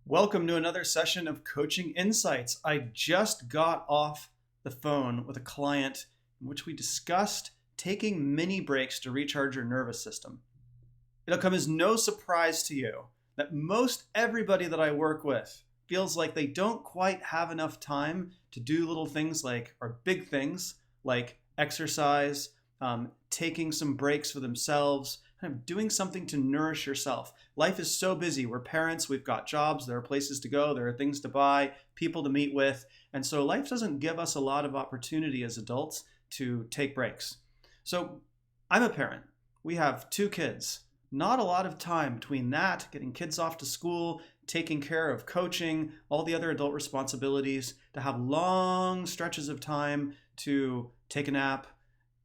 Welcome to another session of Coaching Insights. I just got off the phone with a client in which we discussed taking mini breaks to recharge your nervous system. It'll come as no surprise to you that most everybody that I work with feels like they don't quite have enough time to do little things or big things like exercise, taking some breaks for themselves, kind of doing something to nourish yourself. Life is so busy. We're parents, we've got jobs, there are places to go, there are things to buy, people to meet with. And so life doesn't give us a lot of opportunity as adults to take breaks. So I'm a parent. We have 2 kids. Not a lot of time between that, getting kids off to school, taking care of coaching, all the other adult responsibilities, to have long stretches of time to take a nap,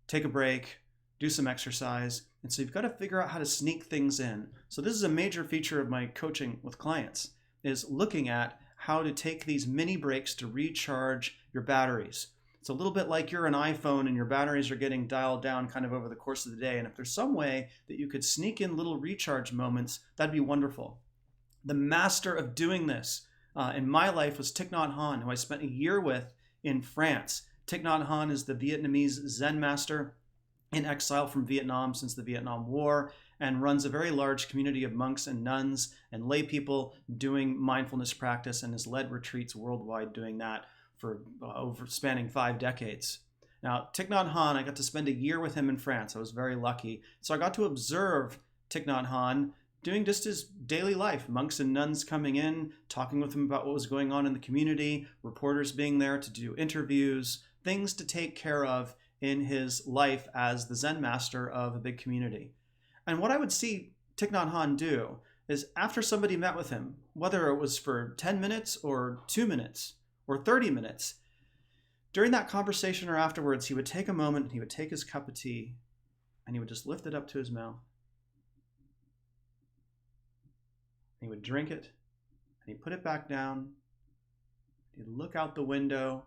take a break, do some exercise. And so you've got to figure out how to sneak things in. So this is a major feature of my coaching with clients, is looking at how to take these mini breaks to recharge your batteries. It's a little bit like you're an iPhone and your batteries are getting dialed down kind of over the course of the day. And if there's some way that you could sneak in little recharge moments, that'd be wonderful. The master of doing this in my life was Thich Nhat Hanh, who I spent a year with in France. Thich Nhat Hanh is the Vietnamese Zen master in exile from Vietnam since the Vietnam War, and runs a very large community of monks and nuns and lay people doing mindfulness practice, and has led retreats worldwide doing that for over spanning 5 decades. Now, Thich Nhat Hanh, I got to spend a year with him in France. I was very lucky. So I got to observe Thich Nhat Hanh doing just his daily life. Monks and nuns coming in, talking with him about what was going on in the community, reporters being there to do interviews, things to take care of in his life as the Zen master of a big community. And what I would see Thich Nhat Hanh do is, after somebody met with him, whether it was for 10 minutes or 2 minutes or 30 minutes, during that conversation or afterwards, he would take a moment and he would take his cup of tea and he would just lift it up to his mouth. He would drink it and he'd put it back down. He'd look out the window.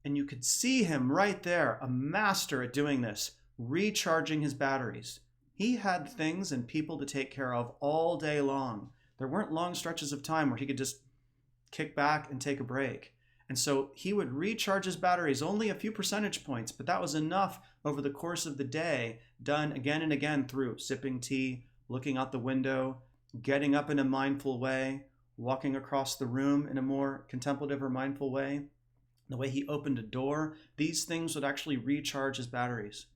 And you could see him right there, a master at doing this, recharging his batteries. He had things and people to take care of all day long. There weren't long stretches of time where he could just kick back and take a break. And so he would recharge his batteries, only a few percentage points, but that was enough over the course of the day, done again and again through sipping tea, looking out the window, getting up in a mindful way, walking across the room in a more contemplative or mindful way. The way he opened a door, these things would actually recharge his batteries.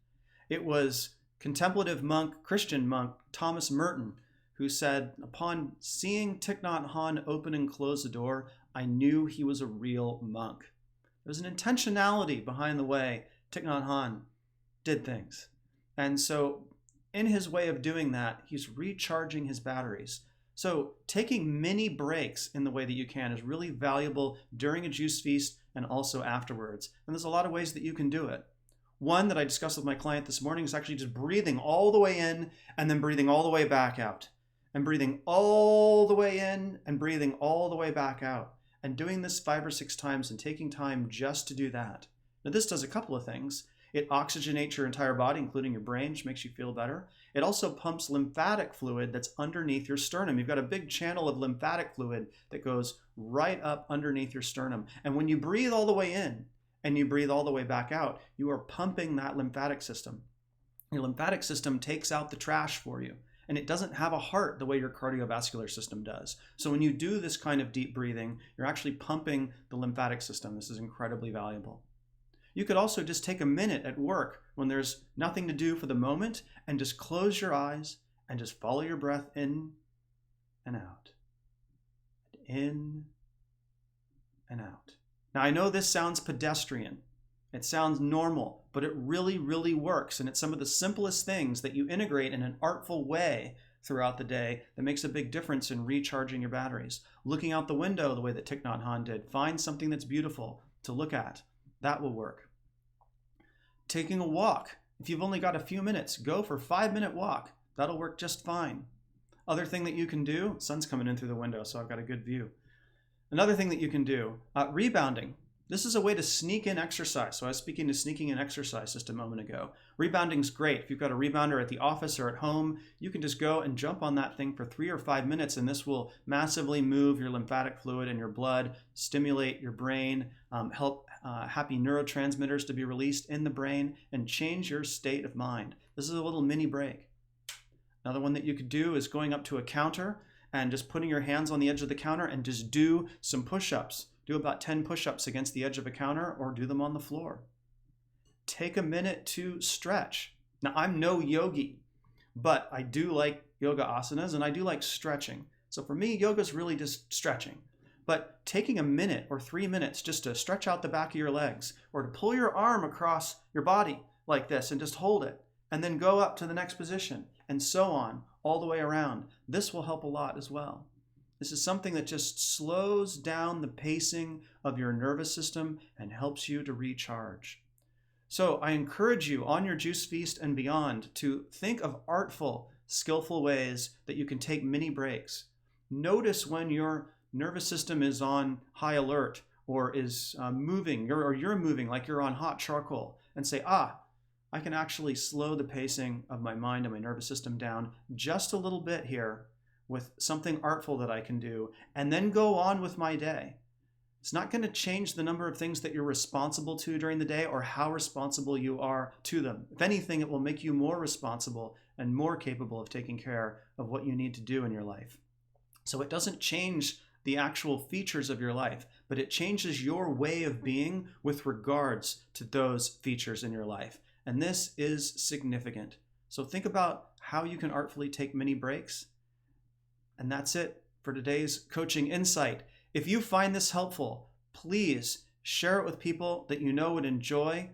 It was contemplative monk, Christian monk, Thomas Merton, who said, upon seeing Thich Nhat Hanh open and close the door, I knew he was a real monk. There was an intentionality behind the way Thich Nhat Hanh did things. And so in his way of doing that, he's recharging his batteries. So taking mini breaks in the way that you can is really valuable during a juice feast and also afterwards. And there's a lot of ways that you can do it. One that I discussed with my client this morning is actually just breathing all the way in and then breathing all the way back out. And breathing all the way in and breathing all the way back out. And doing this 5 or 6 times and taking time just to do that. Now this does a couple of things. It oxygenates your entire body, including your brain, which makes you feel better. It also pumps lymphatic fluid that's underneath your sternum. You've got a big channel of lymphatic fluid that goes right up underneath your sternum. And when you breathe all the way in and you breathe all the way back out, you are pumping that lymphatic system. Your lymphatic system takes out the trash for you. And it doesn't have a heart the way your cardiovascular system does. So when you do this kind of deep breathing, you're actually pumping the lymphatic system. This is incredibly valuable. You could also just take a minute at work when there's nothing to do for the moment and just close your eyes and just follow your breath in and out. In and out. Now I know this sounds pedestrian. It sounds normal, but it really, really works. And it's some of the simplest things that you integrate in an artful way throughout the day that makes a big difference in recharging your batteries. Looking out the window the way that Thich Nhat Hanh did. Find something that's beautiful to look at. That will work. Taking a walk. If you've only got a few minutes, go for a 5-minute walk. That'll work just fine. Other thing that you can do, sun's coming in through the window, so I've got a good view. Another thing that you can do, rebounding. This is a way to sneak in exercise. So I was speaking to sneaking in exercise just a moment ago. Rebounding's great. If you've got a rebounder at the office or at home, you can just go and jump on that thing for 3 or 5 minutes, and this will massively move your lymphatic fluid in your blood, stimulate your brain, help happy neurotransmitters to be released in the brain, and change your state of mind. This is a little mini break. Another one that you could do is going up to a counter and just putting your hands on the edge of the counter and just do some push-ups. Do about 10 push-ups against the edge of a counter or do them on the floor. Take a minute to stretch. Now, I'm no yogi, but I do like yoga asanas and I do like stretching. So for me, yoga is really just stretching. But taking a minute or 3 minutes just to stretch out the back of your legs or to pull your arm across your body like this and just hold it and then go up to the next position and so on all the way around. This will help a lot as well. This is something that just slows down the pacing of your nervous system and helps you to recharge. So I encourage you on your juice feast and beyond to think of artful, skillful ways that you can take mini breaks. Notice when your nervous system is on high alert or is moving, or you're moving like you're on hot charcoal, and say, I can actually slow the pacing of my mind and my nervous system down just a little bit here with something artful that I can do, and then go on with my day. It's not going to change the number of things that you're responsible to during the day or how responsible you are to them. If anything, it will make you more responsible and more capable of taking care of what you need to do in your life. So it doesn't change the actual features of your life, but it changes your way of being with regards to those features in your life. And this is significant. So think about how you can artfully take mini breaks. And that's it for today's coaching insight. If you find this helpful, please share it with people that you know would enjoy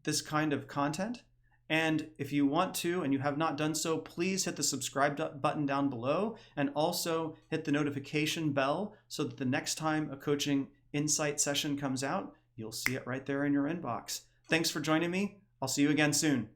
this kind of content. And if you want to, and you have not done so, please hit the subscribe button down below and also hit the notification bell so that the next time a coaching insight session comes out, you'll see it right there in your inbox. Thanks for joining me. I'll see you again soon.